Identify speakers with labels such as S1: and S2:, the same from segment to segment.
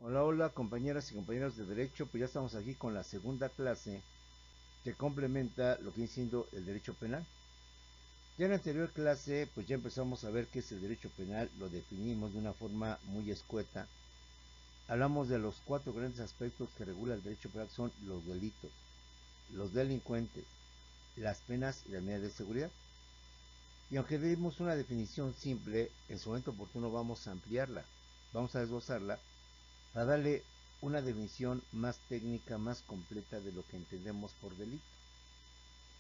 S1: Hola, hola compañeras y compañeros de Derecho, pues ya estamos aquí con la segunda clase que complementa lo que viene siendo el derecho penal. Ya en la anterior clase pues ya empezamos a ver qué es el derecho penal, lo definimos de una forma muy escueta. Hablamos de los cuatro grandes aspectos que regula el derecho penal, son los delitos, los delincuentes, las penas y las medidas de seguridad. Y aunque dimos una definición simple, en su momento oportuno vamos a ampliarla, vamos a desglosarla para darle una definición más técnica, más completa de lo que entendemos por delito.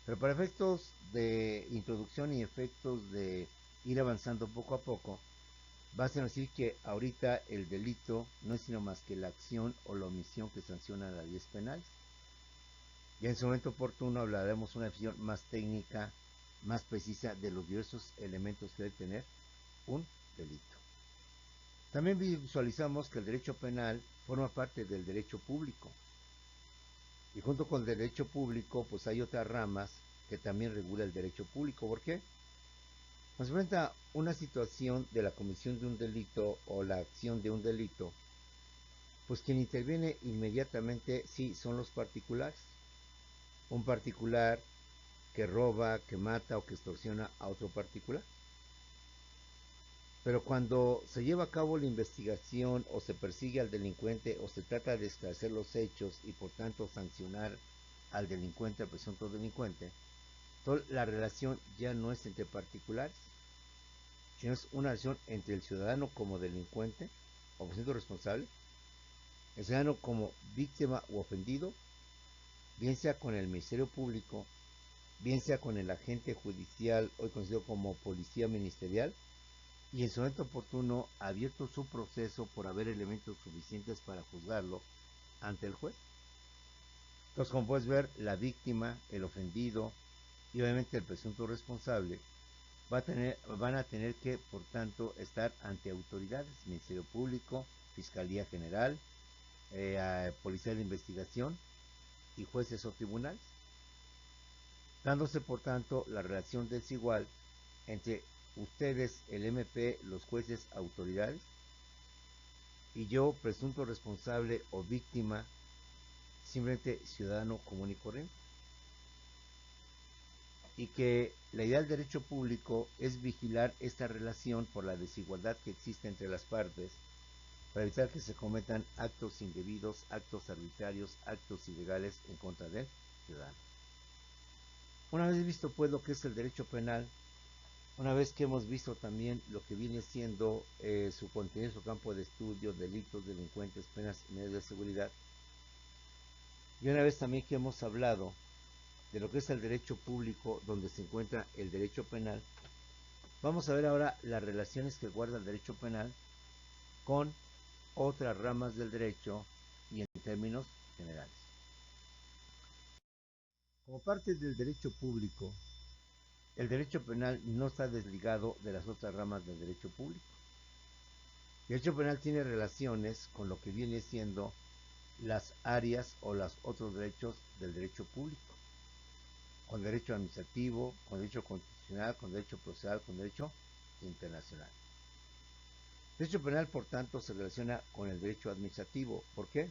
S1: Pero para efectos de introducción y efectos de ir avanzando poco a poco, basta decir que ahorita el delito no es sino más que la acción o la omisión que sanciona las leyes penales. Ya en su momento oportuno hablaremos una definición más técnica, más precisa de los diversos elementos que debe tener un delito. También visualizamos que el derecho penal forma parte del derecho público. Y junto con el derecho público, pues hay otras ramas que también regula el derecho público. ¿Por qué? Nos enfrenta una situación de la comisión de un delito o la acción de un delito, pues quien interviene inmediatamente sí son los particulares. Un particular que roba, que mata o que extorsiona a otro particular. Pero cuando se lleva a cabo la investigación o se persigue al delincuente o se trata de esclarecer los hechos y por tanto sancionar al delincuente, al presunto delincuente, la relación ya no es entre particulares, sino es una relación entre el ciudadano como delincuente o presunto responsable, el ciudadano como víctima u ofendido, bien sea con el Ministerio Público, bien sea con el agente judicial, hoy conocido como policía ministerial, y en su momento oportuno abierto su proceso por haber elementos suficientes para juzgarlo ante el juez. Entonces, como puedes ver, la víctima, el ofendido y obviamente el presunto responsable van a tener que, por tanto, estar ante autoridades, Ministerio Público, Fiscalía General, Policía de Investigación y jueces o tribunales, dándose, por tanto, la relación desigual entre ustedes, el MP, los jueces, autoridades, y yo, presunto responsable o víctima, simplemente ciudadano común y corriente. Y que la idea del derecho público es vigilar esta relación por la desigualdad que existe entre las partes para evitar que se cometan actos indebidos, actos arbitrarios, actos ilegales en contra del ciudadano. Una vez visto pues lo que es el derecho penal, una vez que hemos visto también lo que viene siendo su contenido, su campo de estudio, delitos, delincuentes, penas y medidas de seguridad, y una vez también que hemos hablado de lo que es el derecho público donde se encuentra el derecho penal, vamos a ver ahora las relaciones que guarda el derecho penal con otras ramas del derecho y en términos generales. Como parte del derecho público, el derecho penal no está desligado de las otras ramas del derecho público. El derecho penal tiene relaciones con lo que viene siendo las áreas o los otros derechos del derecho público, con derecho administrativo, con derecho constitucional, con derecho procesal, con derecho internacional. El derecho penal, por tanto, se relaciona con el derecho administrativo. ¿Por qué?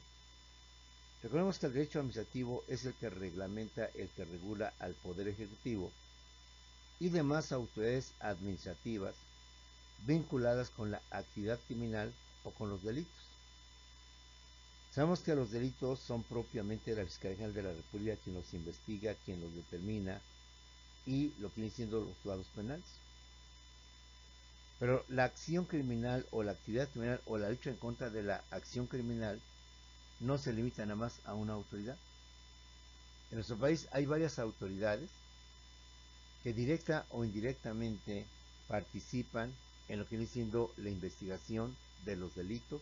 S1: Recordemos que el derecho administrativo es el que reglamenta, el que regula al Poder Ejecutivo y demás autoridades administrativas vinculadas con la actividad criminal o con los delitos. Sabemos que los delitos son propiamente la Fiscalía General de la República quien los investiga, quien los determina y lo que viene siendo los juzgados penales. Pero la acción criminal o la actividad criminal o la lucha en contra de la acción criminal no se limita nada más a una autoridad. En nuestro país hay varias autoridades que directa o indirectamente participan en lo que viene siendo la investigación de los delitos,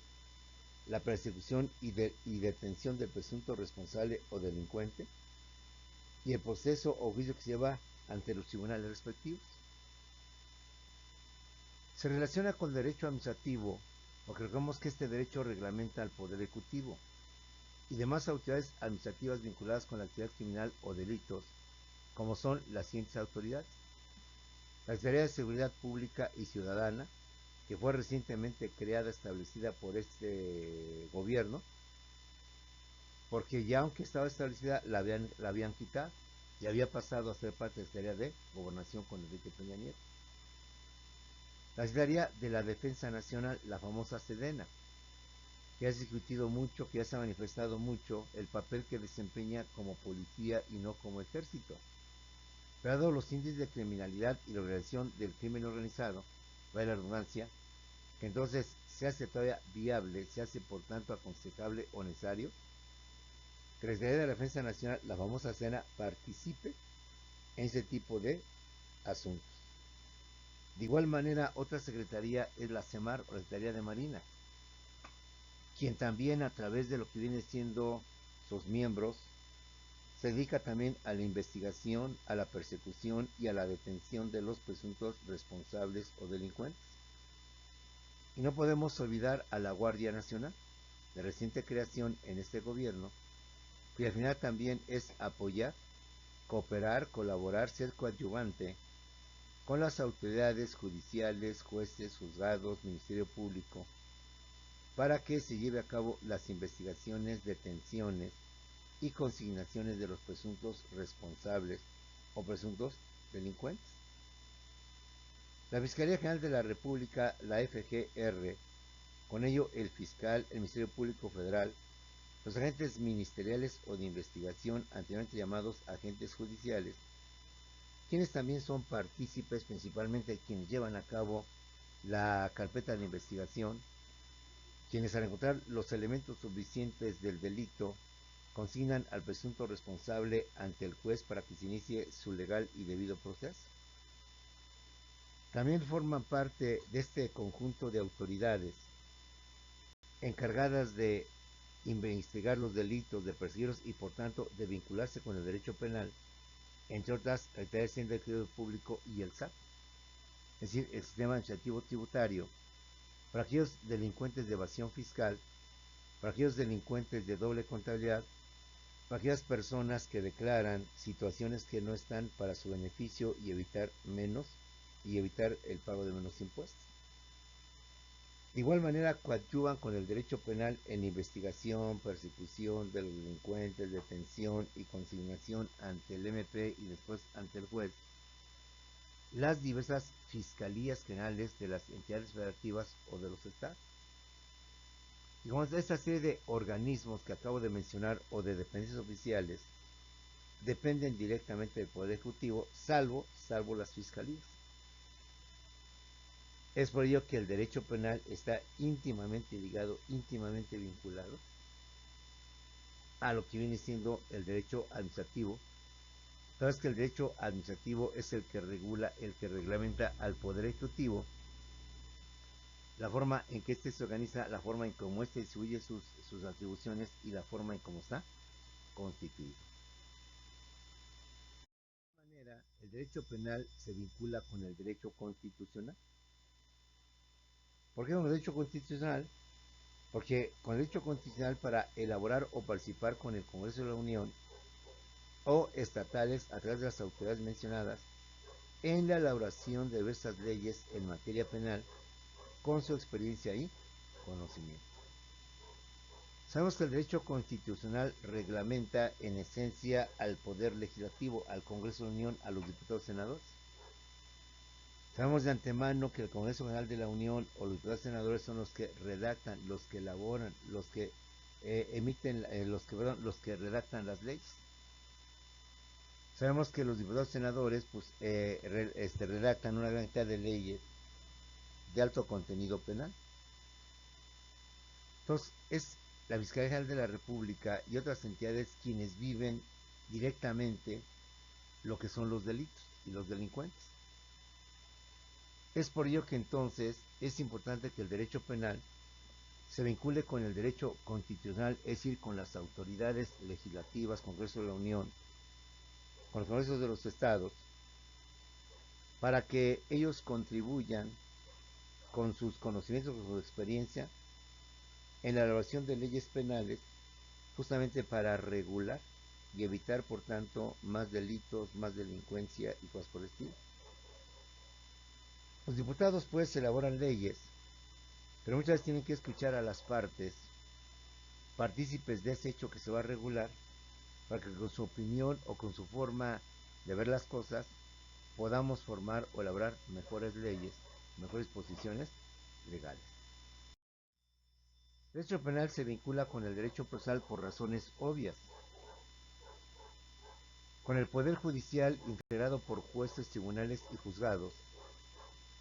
S1: la persecución y detención del presunto responsable o delincuente y el proceso o juicio que se lleva ante los tribunales respectivos. Se relaciona con el derecho administrativo porque recordemos que este derecho reglamenta al Poder Ejecutivo y demás autoridades administrativas vinculadas con la actividad criminal o delitos, como son las siguientes autoridades: la Secretaría de Seguridad Pública y Ciudadana, que fue recientemente creada, establecida por este gobierno, porque ya aunque estaba establecida, la habían quitado y había pasado a ser parte de la Secretaría de Gobernación con Enrique Peña Nieto. La Secretaría de la Defensa Nacional, la famosa Sedena, que ha discutido mucho, que ya se ha manifestado mucho el papel que desempeña como policía y no como ejército. Dado los índices de criminalidad y la organización del crimen organizado, vaya la redundancia, que entonces se hace todavía viable, se hace por tanto aconsejable o necesario que la Secretaría de la Defensa Nacional, la famosa SENA, participe en ese tipo de asuntos. De igual manera, otra secretaría es la CEMAR, o la Secretaría de Marina, quien también a través de lo que viene siendo sus miembros, se dedica también a la investigación, a la persecución y a la detención de los presuntos responsables o delincuentes. Y no podemos olvidar a la Guardia Nacional, de reciente creación en este gobierno, cuya finalidad también es apoyar, cooperar, colaborar, ser coadyuvante con las autoridades judiciales, jueces, juzgados, Ministerio Público, para que se lleve a cabo las investigaciones, detenciones y consignaciones de los presuntos responsables o presuntos delincuentes. La Fiscalía General de la República, la FGR, con ello el fiscal, el Ministerio Público Federal, los agentes ministeriales o de investigación, anteriormente llamados agentes judiciales, quienes también son partícipes, principalmente quienes llevan a cabo la carpeta de investigación, quienes al encontrar los elementos suficientes del delito consignan al presunto responsable ante el juez para que se inicie su legal y debido proceso. También forman parte de este conjunto de autoridades encargadas de investigar los delitos, de perseguirlos y por tanto de vincularse con el derecho penal, entre otras, el Ministerio Público y el SAT, es decir, el sistema administrativo tributario, para aquellos delincuentes de evasión fiscal, para aquellos delincuentes de doble contabilidad, para aquellas personas que declaran situaciones que no están para su beneficio y evitar el pago de menos impuestos. De igual manera, coadyuvan con el derecho penal en investigación, persecución de los delincuentes, detención y consignación ante el MP y después ante el juez, las diversas fiscalías generales de las entidades federativas o de los estados. Y como esta serie de organismos que acabo de mencionar o de dependencias oficiales dependen directamente del Poder Ejecutivo, salvo las fiscalías. Es por ello que el derecho penal está íntimamente ligado, íntimamente vinculado a lo que viene siendo el derecho administrativo. Sabes que el derecho administrativo es el que regula, el que reglamenta al Poder Ejecutivo, la forma en que éste se organiza, la forma en cómo éste distribuye sus atribuciones y la forma en cómo está constituido. De esta manera, el derecho penal se vincula con el derecho constitucional. ¿Por qué con el derecho constitucional? Porque con el derecho constitucional para elaborar o participar con el Congreso de la Unión o estatales a través de las autoridades mencionadas en la elaboración de diversas leyes en materia penal con su experiencia y conocimiento. Sabemos que el derecho constitucional reglamenta en esencia al Poder Legislativo, al Congreso de la Unión, a los diputados y senadores. Sabemos de antemano que el Congreso General de la Unión o los diputados y senadores son los que redactan, los que elaboran, los que emiten, los que redactan las leyes. Sabemos que los diputados y senadores pues, redactan una gran cantidad de leyes de alto contenido penal. Entonces, es la Fiscalía General de la República y otras entidades quienes viven directamente lo que son los delitos y los delincuentes. Es por ello que entonces es importante que el derecho penal se vincule con el derecho constitucional, es decir, con las autoridades legislativas, Congreso de la Unión, con los congresos de los estados, para que ellos contribuyan con sus conocimientos, con su experiencia, en la elaboración de leyes penales, justamente para regular y evitar, por tanto, más delitos, más delincuencia y cosas por el estilo. Los diputados, pues, elaboran leyes Pero muchas veces tienen que escuchar a las partes, partícipes de ese hecho que se va a regular, para que con su opinión o con su forma de ver las cosas podamos formar o elaborar mejores leyes, mejores posiciones legales. El derecho penal se vincula con el derecho procesal por razones obvias, con el poder judicial integrado por jueces, tribunales y juzgados,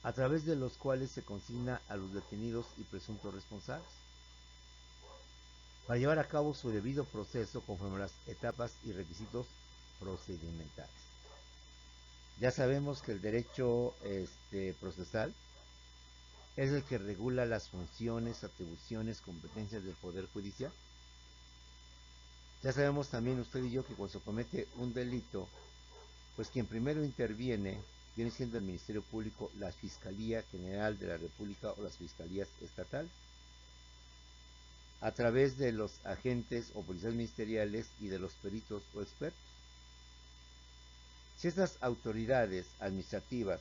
S1: a través de los cuales se consigna a los detenidos y presuntos responsables, para llevar a cabo su debido proceso conforme a las etapas y requisitos procedimentales. Ya sabemos que el derecho procesal es el que regula las funciones, atribuciones, competencias del Poder Judicial. Ya sabemos también usted y yo que cuando se comete un delito, pues quien primero interviene viene siendo el Ministerio Público, la Fiscalía General de la República o las Fiscalías Estatales, a través de los agentes o policías ministeriales y de los peritos o expertos. Si estas autoridades administrativas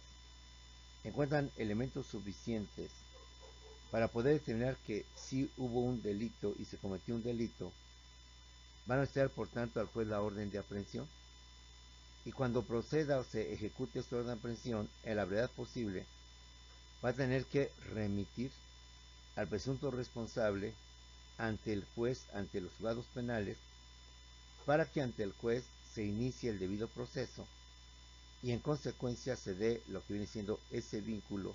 S1: encuentran elementos suficientes para poder determinar que sí hubo un delito y se cometió un delito, van a hacer por tanto al juez la orden de aprehensión, y cuando proceda o se ejecute esta orden de aprehensión, en la brevedad posible, va a tener que remitir al presunto responsable ante el juez, ante los juzgados penales, para que ante el juez se inicie el debido proceso y en consecuencia se dé lo que viene siendo ese vínculo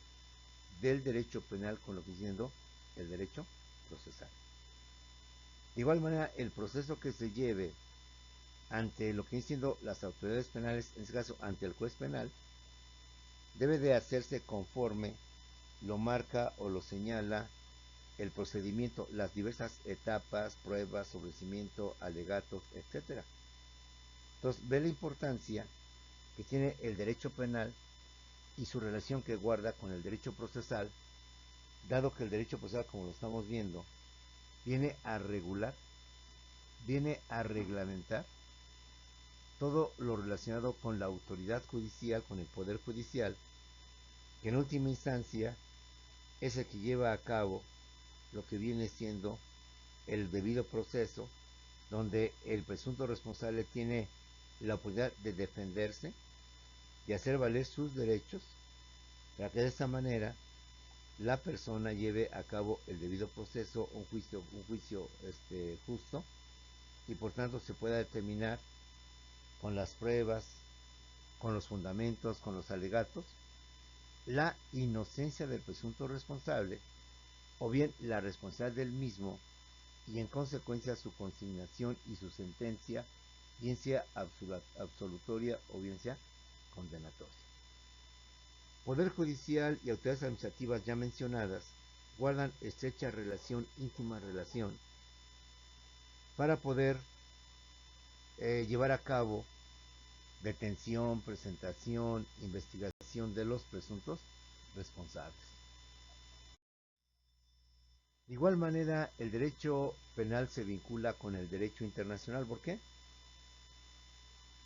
S1: del derecho penal con lo que viene siendo el derecho procesal. De igual manera, el proceso que se lleve ante lo que viene siendo las autoridades penales, en este caso ante el juez penal, debe de hacerse conforme lo marca o lo señala el procedimiento, las diversas etapas, pruebas, sobrecimiento, alegatos, etcétera. Entonces, ve la importancia que tiene el derecho penal y su relación que guarda con el derecho procesal, dado que el derecho procesal, como lo estamos viendo, viene a regular, viene a reglamentar todo lo relacionado con la autoridad judicial, con el poder judicial, que en última instancia es el que lleva a cabo lo que viene siendo el debido proceso, donde el presunto responsable tiene la oportunidad de defenderse, de hacer valer sus derechos, para que de esta manera la persona lleve a cabo el debido proceso, un juicio justo, y por tanto se pueda determinar con las pruebas, con los fundamentos, con los alegatos, la inocencia del presunto responsable o bien la responsabilidad del mismo, y en consecuencia su consignación y su sentencia, bien sea absolutoria o bien sea condenatoria. Poder judicial y autoridades administrativas ya mencionadas guardan estrecha relación, íntima relación, para poder llevar a cabo detención, presentación, investigación de los presuntos responsables. De igual manera, el derecho penal se vincula con el derecho internacional. ¿Por qué?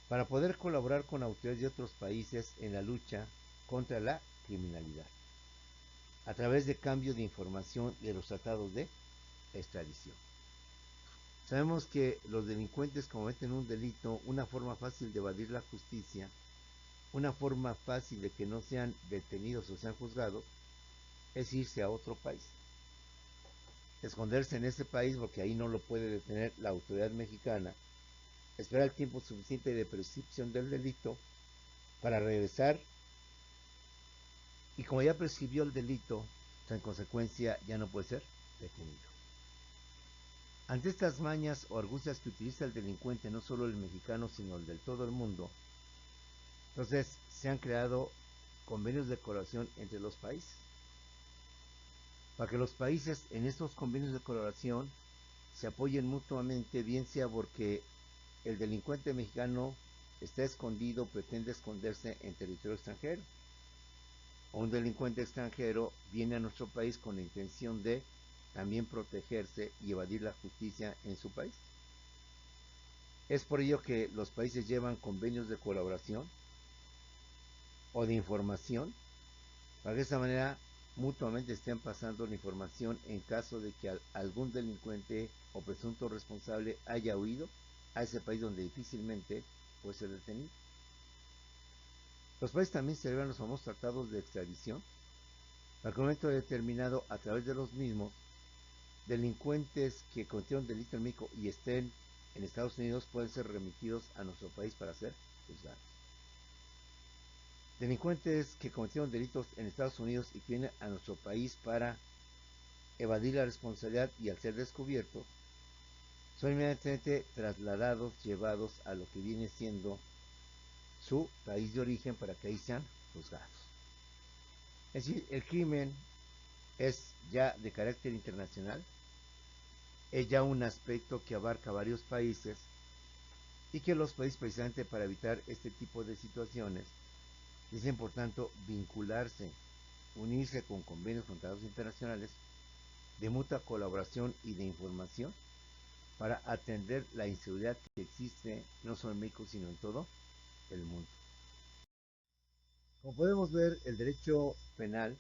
S1: Para poder colaborar con autoridades de otros países en la lucha contra la criminalidad, a través de cambio de información de los tratados de extradición. Sabemos que los delincuentes cometen un delito, una forma fácil de evadir la justicia, una forma fácil de que no sean detenidos o sean juzgados, es irse a otro país. Esconderse en ese país porque ahí no lo puede detener la autoridad mexicana, esperar el tiempo suficiente de prescripción del delito para regresar, y como ya prescribió el delito, en consecuencia ya no puede ser detenido. Ante estas mañas o argucias que utiliza el delincuente, no solo el mexicano, sino el de todo el mundo, entonces se han creado convenios de colaboración entre los países, para que los países en estos convenios de colaboración se apoyen mutuamente, bien sea porque el delincuente mexicano está escondido, pretende esconderse en territorio extranjero, o un delincuente extranjero viene a nuestro país con la intención de también protegerse y evadir la justicia en su país. Es por ello que los países llevan convenios de colaboración o de información, para que de esta manera mutuamente estén pasando la información en caso de que algún delincuente o presunto responsable haya huido a ese país donde difícilmente puede ser detenido. Los países también celebran los famosos tratados de extradición, para que en un momento determinado, a través de los mismos, delincuentes que cometieron delito en México y estén en Estados Unidos pueden ser remitidos a nuestro país para ser juzgados. Delincuentes que cometieron delitos en Estados Unidos y que vienen a nuestro país para evadir la responsabilidad y al ser descubiertos, son inmediatamente trasladados, llevados a lo que viene siendo su país de origen para que ahí sean juzgados. Es decir, el crimen es ya de carácter internacional, es ya un aspecto que abarca varios países y que los países, precisamente para evitar este tipo de situaciones, dicen por tanto vincularse, unirse con convenios con tratados internacionales de mutua colaboración y de información para atender la inseguridad que existe no solo en México sino en todo el mundo. Como podemos ver, el derecho penal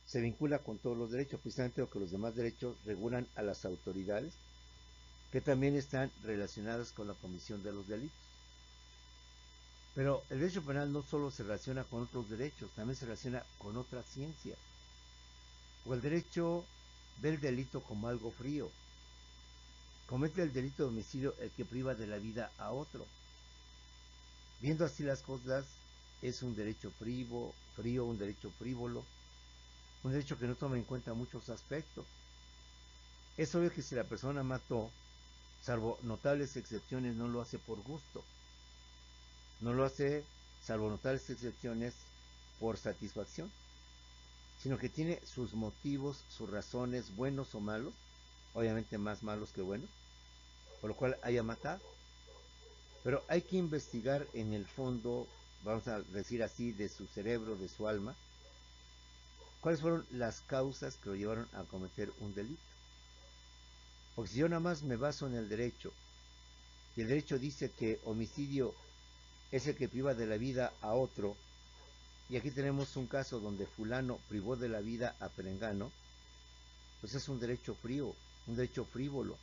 S1: se vincula con todos los derechos, precisamente lo que los demás derechos regulan a las autoridades que también están relacionadas con la comisión de los delitos. Pero el derecho penal no solo se relaciona con otros derechos, también se relaciona con otras ciencias. O el derecho ve el delito como algo frío. Comete el delito de homicidio el que priva de la vida a otro. Viendo así las cosas, es un derecho frío, un derecho frívolo, un derecho que no toma en cuenta muchos aspectos. Es obvio que si la persona mató, salvo notables excepciones, no lo hace por gusto. No lo hace, salvo notables excepciones, por satisfacción, sino que tiene sus motivos, sus razones, buenos o malos, obviamente más malos que buenos, por lo cual haya matado. Pero hay que investigar en el fondo, vamos a decir así, de su cerebro, de su alma, cuáles fueron las causas que lo llevaron a cometer un delito. Porque si yo nada más me baso en el derecho, y el derecho dice que homicidio es el que priva de la vida a otro, y aquí tenemos un caso donde fulano privó de la vida a perengano, pues es un derecho frío, un derecho frívolo,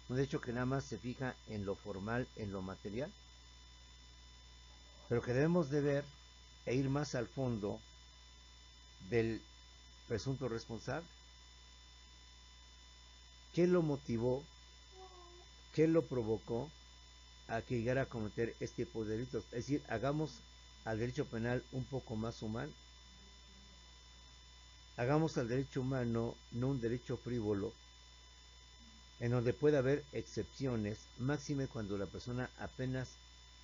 S1: un derecho que nada más se fija en lo formal, en lo material, pero que debemos de ver e ir más al fondo del presunto responsable. ¿Qué lo motivó? ¿Qué lo provocó a que llegara a cometer este tipo de delitos? Es decir, hagamos al derecho penal un poco más humano. Hagamos al derecho humano no un derecho frívolo, en donde puede haber excepciones, máxime cuando la persona apenas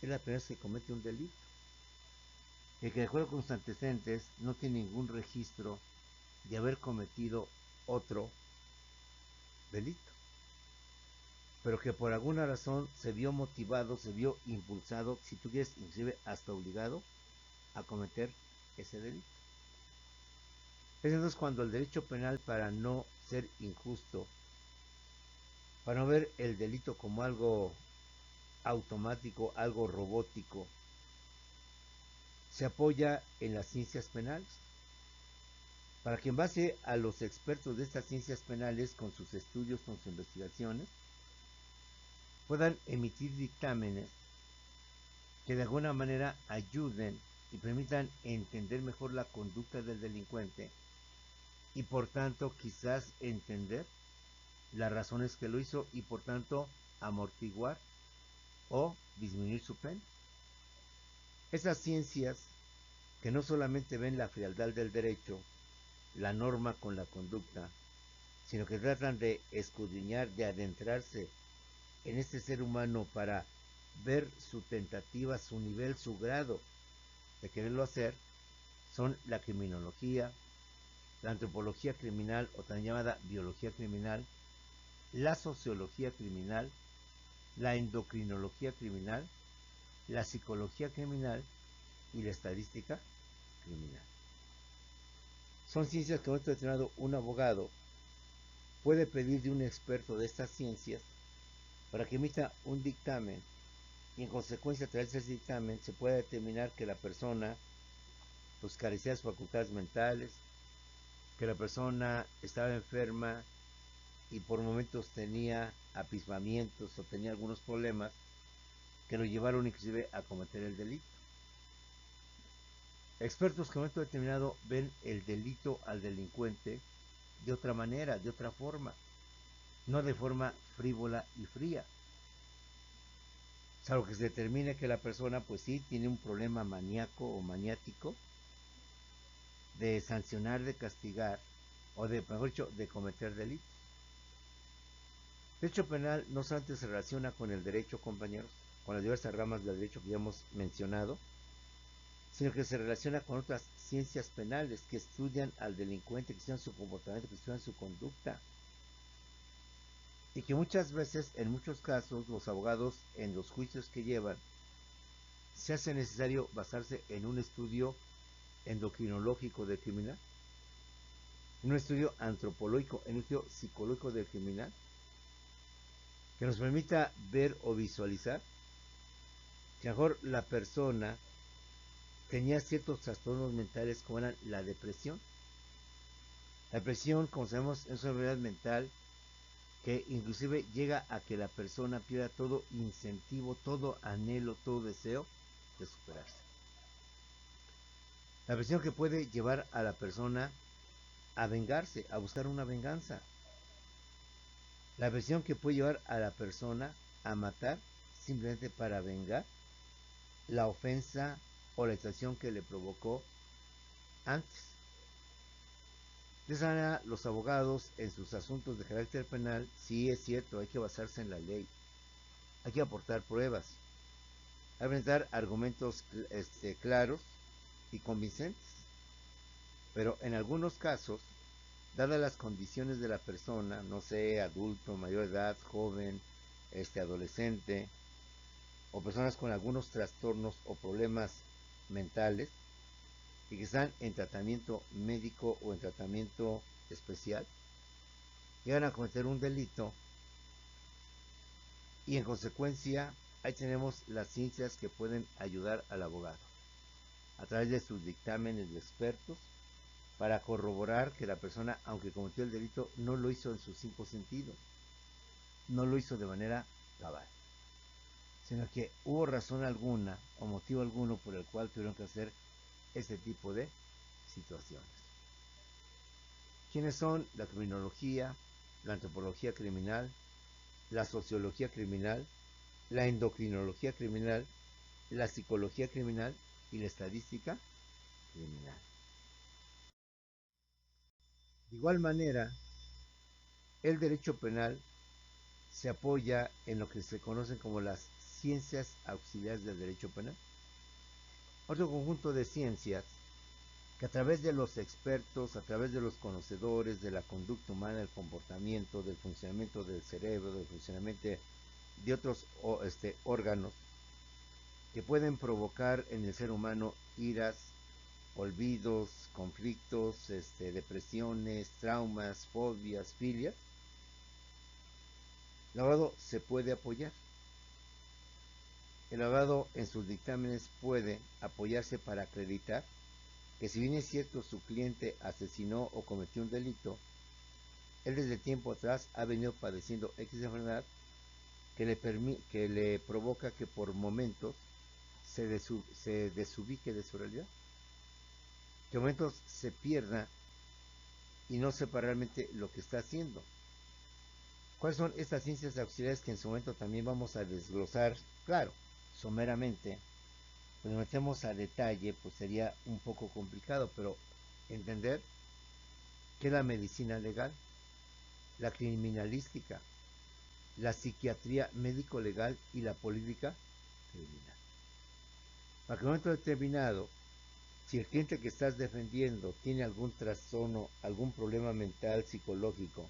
S1: es la primera vez que comete un delito. El que de acuerdo con sus antecedentes no tiene ningún registro de haber cometido otro delito, pero que por alguna razón se vio motivado, se vio impulsado, si tú quieres, inclusive hasta obligado a cometer ese delito. Es entonces cuando el derecho penal, para no ser injusto, para no ver el delito como algo automático, algo robótico, se apoya en las ciencias penales, para que en base a los expertos de estas ciencias penales, con sus estudios, con sus investigaciones, puedan emitir dictámenes que de alguna manera ayuden y permitan entender mejor la conducta del delincuente y por tanto quizás entender las razones que lo hizo y por tanto amortiguar o disminuir su pena. Esas ciencias que no solamente ven la frialdad del derecho, la norma con la conducta, sino que tratan de escudriñar, de adentrarse en este ser humano para ver su tentativa, su nivel, su grado de quererlo hacer, son la criminología, la antropología criminal o también llamada biología criminal, la sociología criminal, la endocrinología criminal, la psicología criminal y la estadística criminal. Son ciencias que en un momento determinado un abogado puede pedir de un experto de estas ciencias para que emita un dictamen y en consecuencia a través de ese dictamen se puede determinar que la persona pues carecía de sus facultades mentales, que la persona estaba enferma y por momentos tenía apismamientos o tenía algunos problemas que lo llevaron inclusive a cometer el delito. Expertos que en un momento determinado ven el delito al delincuente de otra manera, de otra forma, no de forma frívola y fría. Salvo que se determine que la persona, pues sí, tiene un problema maníaco o maniático de sancionar, de castigar, o de, mejor dicho, de cometer delitos. El derecho penal no solamente se relaciona con el derecho, compañeros, con las diversas ramas del derecho que ya hemos mencionado, sino que se relaciona con otras ciencias penales que estudian al delincuente, que estudian su comportamiento, que estudian su conducta. Y que muchas veces, en muchos casos, los abogados en los juicios que llevan, se hace necesario basarse en un estudio endocrinológico del criminal, en un estudio antropológico, en un estudio psicológico del criminal, que nos permita ver o visualizar que a lo mejor la persona tenía ciertos trastornos mentales como eran la depresión. La depresión, como sabemos, es una enfermedad mental que inclusive llega a que la persona pierda todo incentivo, todo anhelo, todo deseo de superarse. La depresión que puede llevar a la persona a vengarse, a buscar una venganza. La depresión que puede llevar a la persona a matar simplemente para vengar la ofensa o la situación que le provocó antes. De esa manera, los abogados en sus asuntos de carácter penal, sí es cierto, hay que basarse en la ley, hay que aportar pruebas, hay que presentar argumentos claros y convincentes, pero en algunos casos, dadas las condiciones de la persona, no sé, adulto, mayor de edad, joven, adolescente, o personas con algunos trastornos o problemas mentales, y que están en tratamiento médico o en tratamiento especial, llegan a cometer un delito y en consecuencia ahí tenemos las ciencias que pueden ayudar al abogado a través de sus dictámenes de expertos para corroborar que la persona, aunque cometió el delito, no lo hizo en sus cinco sentidos, no lo hizo de manera cabal, sino que hubo razón alguna o motivo alguno por el cual tuvieron que hacer este tipo de situaciones. ¿Quiénes son? La criminología, la antropología criminal, la sociología criminal, la endocrinología criminal, la psicología criminal y la estadística criminal. De igual manera, el derecho penal se apoya en lo que se conocen como las ciencias auxiliares del derecho penal. Otro conjunto de ciencias que a través de los expertos, a través de los conocedores de la conducta humana, del comportamiento, del funcionamiento del cerebro, del funcionamiento de otros órganos, que pueden provocar en el ser humano iras, olvidos, conflictos, depresiones, traumas, fobias, filias, el abogado se puede apoyar. El abogado en sus dictámenes puede apoyarse para acreditar que si bien es cierto su cliente asesinó o cometió un delito, él desde tiempo atrás ha venido padeciendo X enfermedad que le provoca que por momentos se desubique de su realidad, que momentos se pierda y no sepa realmente lo que está haciendo. ¿Cuáles son estas ciencias auxiliares que en su momento también vamos a desglosar? Claro, someramente, pues nos metemos a detalle, pues sería un poco complicado, pero entender que la medicina legal, la criminalística, la psiquiatría médico-legal y la política criminal. Para que en un momento determinado, si el cliente que estás defendiendo tiene algún trastorno, algún problema mental, psicológico,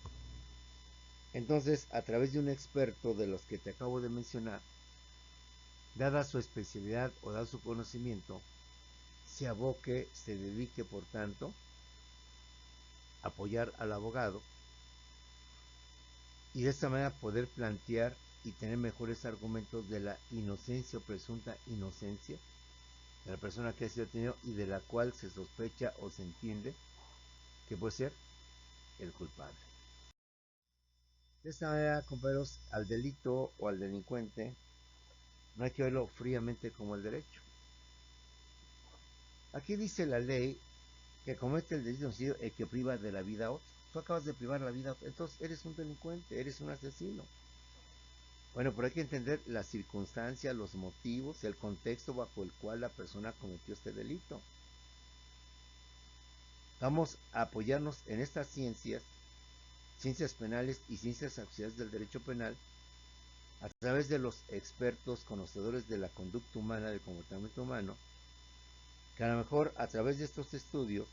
S1: entonces a través de un experto de los que te acabo de mencionar, dada su especialidad o dado su conocimiento, se aboque, se dedique por tanto a apoyar al abogado y de esta manera poder plantear y tener mejores argumentos de la inocencia o presunta inocencia de la persona que ha sido detenido y de la cual se sospecha o se entiende que puede ser el culpable. De esta manera, compañeros, al delito o al delincuente no hay que verlo fríamente como el derecho. Aquí dice la ley que comete el delito homicidio el que priva de la vida a otro. Tú acabas de privar la vida a otro, entonces eres un delincuente, eres un asesino. Bueno, pero hay que entender las circunstancias, los motivos, el contexto bajo el cual la persona cometió este delito. Vamos a apoyarnos en estas ciencias, ciencias penales y ciencias auxiliares del derecho penal, a través de los expertos conocedores de la conducta humana, del comportamiento humano, que a lo mejor a través de estos estudios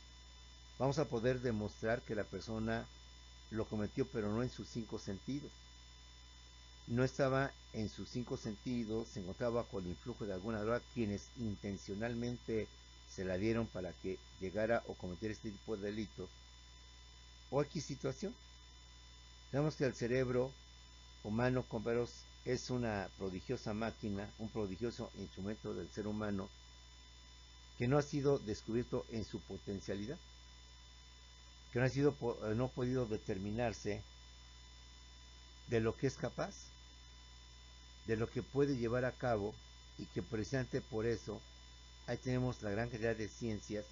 S1: vamos a poder demostrar que la persona lo cometió, pero no en sus 5 sentidos. No estaba en sus 5 sentidos, se encontraba bajo el influjo de alguna droga, quienes intencionalmente se la dieron para que llegara o cometiera este tipo de delitos, o X situación. Sabemos que el cerebro humano, compañeros, es una prodigiosa máquina, un prodigioso instrumento del ser humano que no ha sido descubierto en su potencialidad, que no ha podido determinarse de lo que es capaz, de lo que puede llevar a cabo, y que precisamente por eso ahí tenemos la gran cantidad de ciencias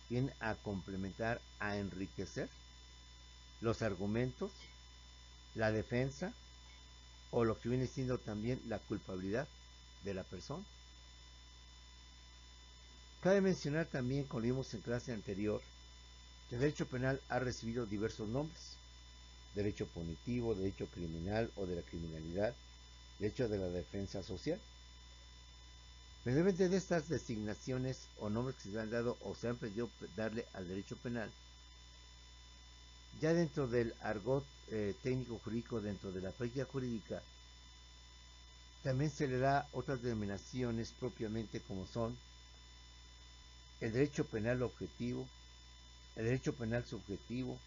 S1: que vienen a complementar, a enriquecer los argumentos, la defensa o lo que viene siendo también la culpabilidad de la persona. Cabe mencionar también, como vimos en clase anterior, que el derecho penal ha recibido diversos nombres: derecho punitivo, derecho criminal o de la criminalidad, derecho de la defensa social. Precisamente de estas designaciones o nombres que se han dado o se han pedido darle al derecho penal, ya dentro del argot técnico jurídico, dentro de la práctica jurídica, también se le da otras denominaciones propiamente, como son el derecho penal objetivo, el derecho penal subjetivo,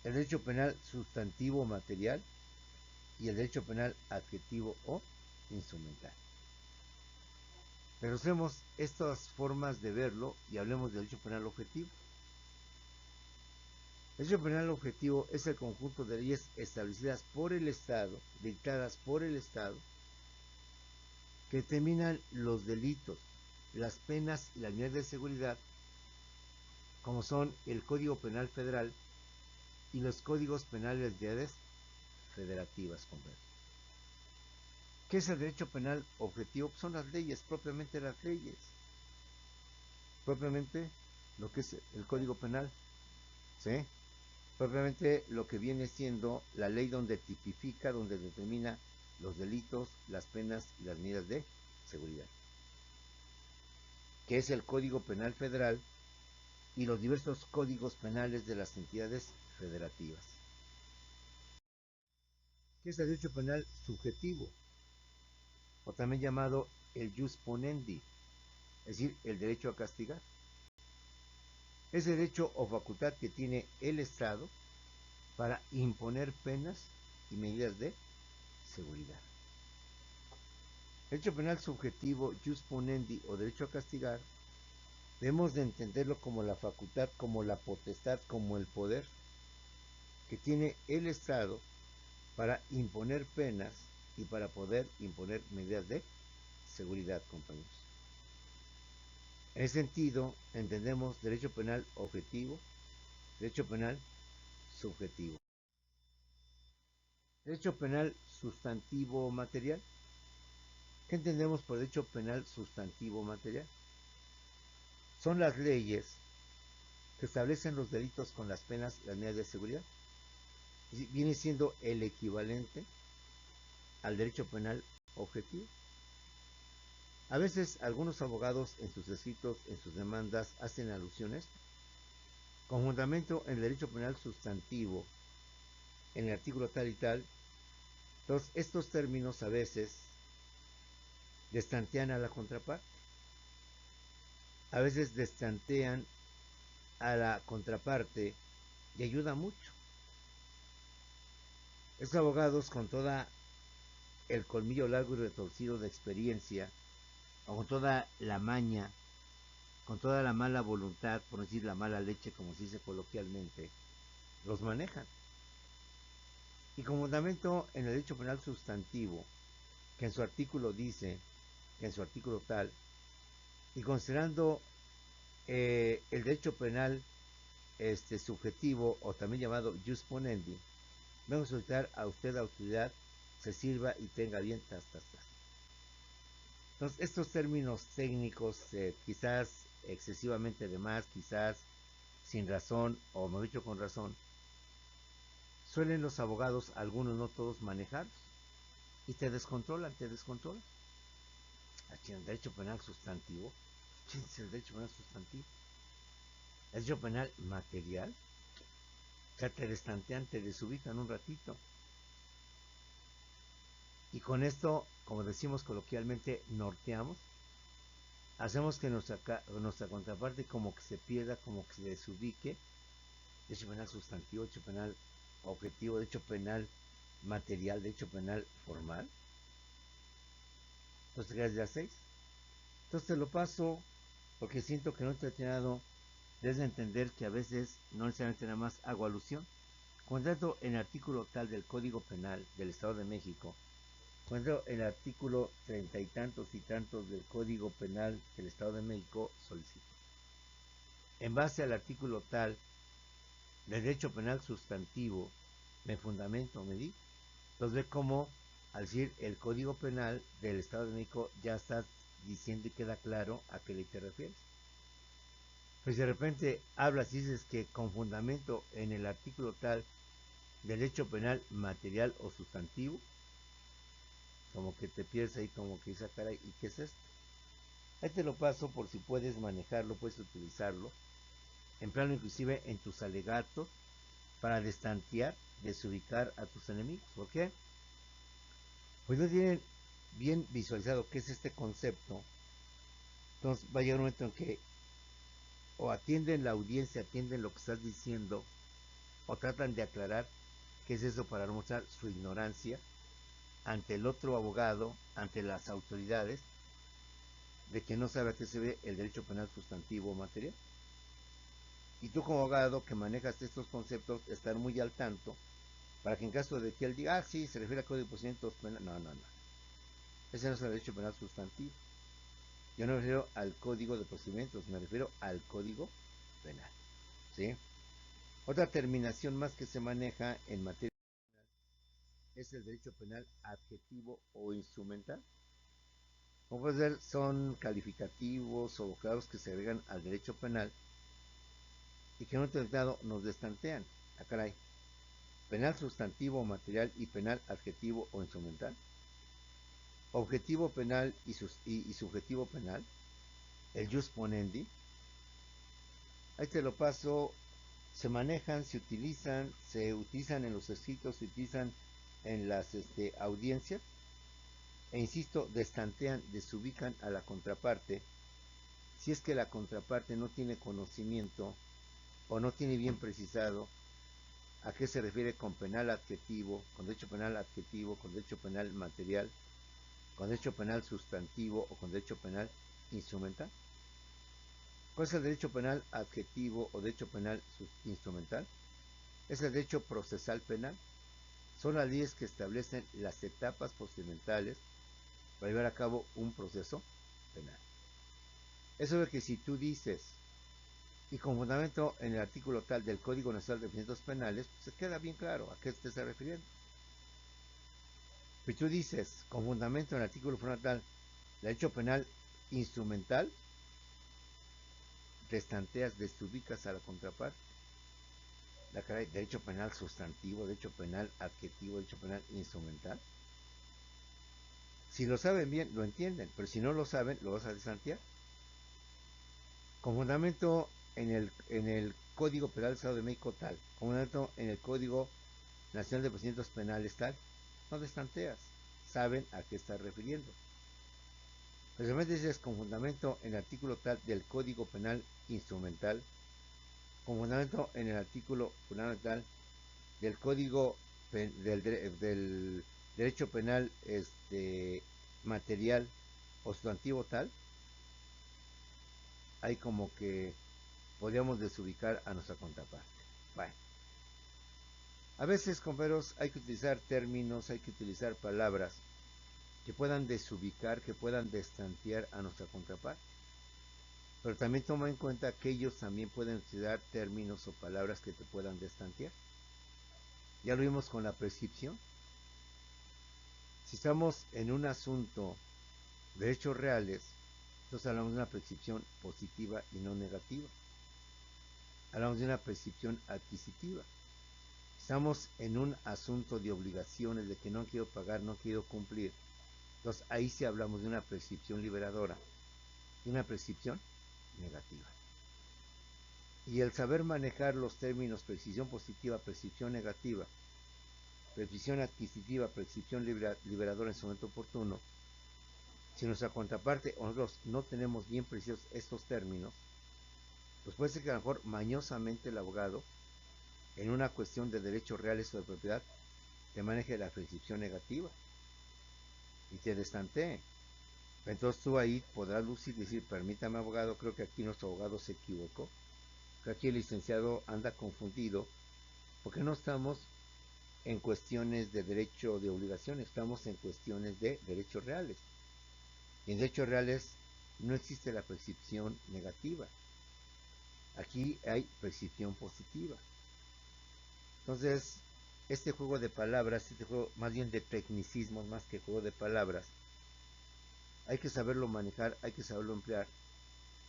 S1: el derecho penal sustantivo material y el derecho penal adjetivo o instrumental. Pero usemos estas formas de verlo y hablemos del derecho penal objetivo. El derecho penal objetivo es el conjunto de leyes establecidas por el Estado, dictadas por el Estado, que determinan los delitos, las penas y las medidas de seguridad, como son el Código Penal Federal y los códigos penales de entidades federativas. ¿Qué es el derecho penal objetivo? Son las leyes, propiamente las leyes, propiamente lo que es el Código Penal, ¿sí? Propiamente lo que viene siendo la ley, donde tipifica, donde determina los delitos, las penas y las medidas de seguridad, que es el Código Penal Federal y los diversos códigos penales de las entidades federativas. ¿Qué es el derecho penal subjetivo? O también llamado el jus ponendi, es decir, el derecho a castigar. Es derecho o facultad que tiene el Estado para imponer penas y medidas de seguridad. Derecho penal subjetivo, jus ponendi o derecho a castigar, debemos de entenderlo como la facultad, como la potestad, como el poder que tiene el Estado para imponer penas y para poder imponer medidas de seguridad, compañeros. En ese sentido, entendemos derecho penal objetivo, derecho penal subjetivo. Derecho penal sustantivo material. ¿Qué entendemos por derecho penal sustantivo material? Son las leyes que establecen los delitos con las penas y las medidas de seguridad. Viene siendo el equivalente al derecho penal objetivo. A veces algunos abogados en sus escritos, en sus demandas, hacen alusión a esto. Con fundamento en el derecho penal sustantivo, en el artículo tal y tal. Entonces, estos términos a veces destantean a la contraparte. A veces destantean a la contraparte y ayuda mucho. Estos abogados, con toda el colmillo largo y retorcido de experiencia, o con toda la maña con toda la mala voluntad, por no decir la mala leche, como se dice coloquialmente, los manejan. Y como fundamento en el derecho penal sustantivo, que en su artículo dice, que en su artículo tal, y considerando el derecho penal subjetivo, o también llamado jus ponendi, vamos a solicitar a usted autoridad, se sirva y tenga bien, tas, tas, tas. Entonces, estos términos técnicos, quizás excesivamente de más, quizás sin razón, o mejor dicho, con razón, suelen los abogados, algunos, no todos, manejarlos. Y te descontrolan, te descontrolan. Aquí en el derecho penal sustantivo, ¿quién es el derecho penal sustantivo? El derecho penal material, ya te destantean, te desubican un ratito. Y con esto, como decimos coloquialmente, norteamos, hacemos que nuestra contraparte como que se pierda, como que se desubique. Derecho penal sustantivo, derecho penal objetivo, derecho penal material, derecho penal formal. Entonces te quedas ya 6. Entonces te lo paso porque siento que no te he terminado. Debes de entender que a veces no necesariamente nada más hago alusión. Cuando en el artículo tal del Código Penal del Estado de México, cuando en el artículo 30 y tantos del Código Penal del Estado de México, solicito. En base al artículo tal del derecho penal sustantivo, me fundamento, me di. Entonces ve cómo, al decir el Código Penal del Estado de México, ya estás diciendo y queda claro a qué ley te refieres. Pues de repente hablas y dices que con fundamento en el artículo tal derecho penal material o sustantivo, como que te pierdes ahí, como que dices, caray, ¿y qué es esto? Ahí te lo paso por si puedes manejarlo, puedes utilizarlo, en plano inclusive en tus alegatos, para destantear, desubicar a tus enemigos. ¿Por qué? Pues no tienen bien visualizado qué es este concepto. Entonces va a llegar un momento en que o atienden la audiencia, atienden lo que estás diciendo, o tratan de aclarar qué es eso para no mostrar su ignorancia ante el otro abogado, ante las autoridades, de que no sabe a qué se ve el derecho penal sustantivo o material. Y tú como abogado que manejas estos conceptos, estar muy al tanto, para que en caso de que él diga, ah, sí, se refiere al Código de Procedimientos Penales, no, no, no. Ese no es el derecho penal sustantivo. Yo no me refiero al Código de Procedimientos, me refiero al Código Penal. ¿Sí? Otra terminación más que se maneja en materia es el derecho penal adjetivo o instrumental. Como puedes ver, son calificativos o vocados que se agregan al derecho penal y que en un tratado nos destantean. Ah, caray. Penal sustantivo o material y penal adjetivo o instrumental. Objetivo penal y subjetivo penal. El jus ponendi. Ahí te lo paso. Se manejan, se utilizan en los escritos, se utilizan en las audiencias. E insisto, destantean, desubican a la contraparte si es que la contraparte no tiene conocimiento o no tiene bien precisado a qué se refiere con penal adjetivo, con derecho penal adjetivo, con derecho penal material, con derecho penal sustantivo o con derecho penal instrumental. ¿Cuál es el derecho penal adjetivo o derecho penal instrumental? Es el derecho procesal penal. Son las leyes que establecen las etapas procedimentales para llevar a cabo un proceso penal. Eso es que si tú dices, y con fundamento en el artículo tal del Código Nacional de Procedimientos Penales, pues se queda bien claro a qué te está refiriendo. Si tú dices, con fundamento en el artículo fundamental, derecho penal instrumental, destanteas, desubicas a la contraparte. La cara de derecho penal sustantivo, derecho penal adjetivo, derecho penal instrumental. Si lo saben bien, lo entienden, pero si no lo saben, lo vas a destantear. Con fundamento en el Código Penal del Estado de México tal, con fundamento en el Código Nacional de Procedimientos Penales tal, no destanteas, saben a qué está refiriendo. Precisamente dices con fundamento en el artículo tal del Código Penal Instrumental, con fundamento en el artículo fundamental del Código del Derecho Penal material o sustantivo tal, hay como que podríamos desubicar a nuestra contraparte. Bueno, a veces, compañeros, hay que utilizar términos, hay que utilizar palabras que puedan desubicar, que puedan destantear a nuestra contraparte. Pero también toma en cuenta que ellos también pueden utilizar términos o palabras que te puedan destantear. Ya lo vimos con la prescripción. Si estamos en un asunto de hechos reales, entonces hablamos de una prescripción positiva y no negativa. Hablamos de una prescripción adquisitiva. Estamos en un asunto de obligaciones, de que no quiero pagar, no quiero cumplir. Entonces ahí sí hablamos de una prescripción liberadora, de una prescripción negativa. Y el saber manejar los términos prescripción positiva, prescripción negativa, prescripción adquisitiva, prescripción liberadora en su momento oportuno, si nuestra contraparte o nosotros no tenemos bien precisos estos términos, pues puede ser que a lo mejor mañosamente el abogado, en una cuestión de derechos reales o de propiedad, te maneje la prescripción negativa y te destantee. Entonces tú ahí podrás lucir y decir, permítame abogado, creo que aquí nuestro abogado se equivocó, que aquí el licenciado anda confundido, porque no estamos en cuestiones de derecho o de obligación, estamos en cuestiones de derechos reales. Y en derechos reales no existe la prescripción negativa, aquí hay prescripción positiva. Entonces, este juego de palabras, este juego más bien de tecnicismos más que juego de palabras, hay que saberlo manejar, hay que saberlo emplear,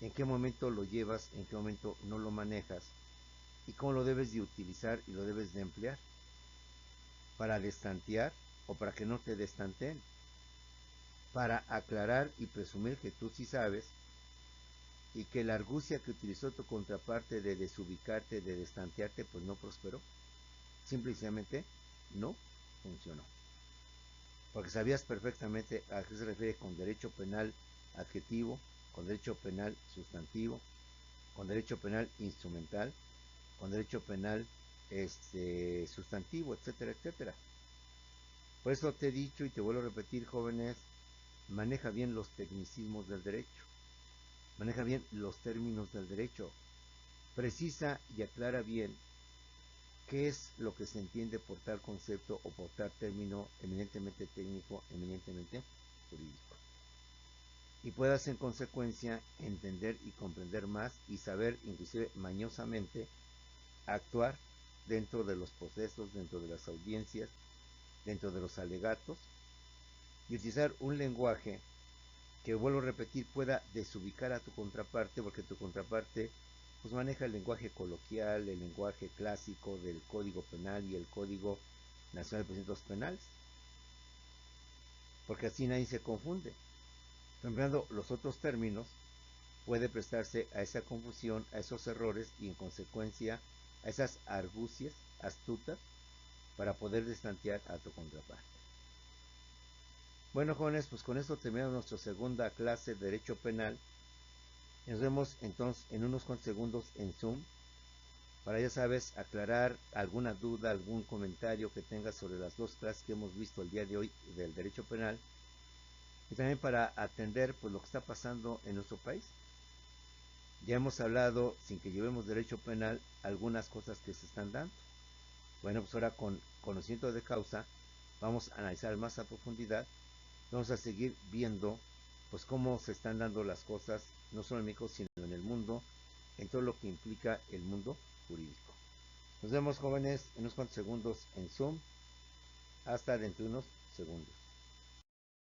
S1: en qué momento lo llevas, en qué momento no lo manejas, y cómo lo debes de utilizar y lo debes de emplear, para destantear o para que no te destanteen, para aclarar y presumir que tú sí sabes, y que la argucia que utilizó tu contraparte de desubicarte, de destantearte, pues no prosperó, simplemente no funcionó. Porque sabías perfectamente a qué se refiere con derecho penal adjetivo, con derecho penal sustantivo, con derecho penal instrumental, con derecho penal sustantivo, etcétera, etcétera. Por eso te he dicho y te vuelvo a repetir, jóvenes, maneja bien los tecnicismos del derecho, maneja bien los términos del derecho, precisa y aclara bien qué es lo que se entiende por tal concepto o por tal término eminentemente técnico, eminentemente jurídico. Y puedas en consecuencia entender y comprender más y saber inclusive mañosamente actuar dentro de los procesos, dentro de las audiencias, dentro de los alegatos, y utilizar un lenguaje que, vuelvo a repetir, pueda desubicar a tu contraparte, porque tu contraparte pues maneja el lenguaje coloquial, el lenguaje clásico del Código Penal y el Código Nacional de Procedimientos Penales, porque así nadie se confunde. Empleando los otros términos, puede prestarse a esa confusión, a esos errores y en consecuencia a esas argucias astutas para poder destantear a tu contraparte. Bueno, jóvenes, pues con esto terminamos nuestra segunda clase de Derecho Penal. Nos vemos entonces en unos cuantos segundos en Zoom para, ya sabes, aclarar alguna duda, algún comentario que tengas sobre las dos clases que hemos visto el día de hoy del Derecho Penal, y también para atender pues lo que está pasando en nuestro país. Ya hemos hablado, sin que llevemos derecho penal, algunas cosas que se están dando. Bueno, pues ahora con conocimiento de causa vamos a analizar más a profundidad. Vamos a seguir viendo pues cómo se están dando las cosas, no solo en México, sino en el mundo, en todo lo que implica el mundo jurídico. Nos vemos, jóvenes, en unos cuantos segundos en Zoom. Hasta dentro de unos segundos.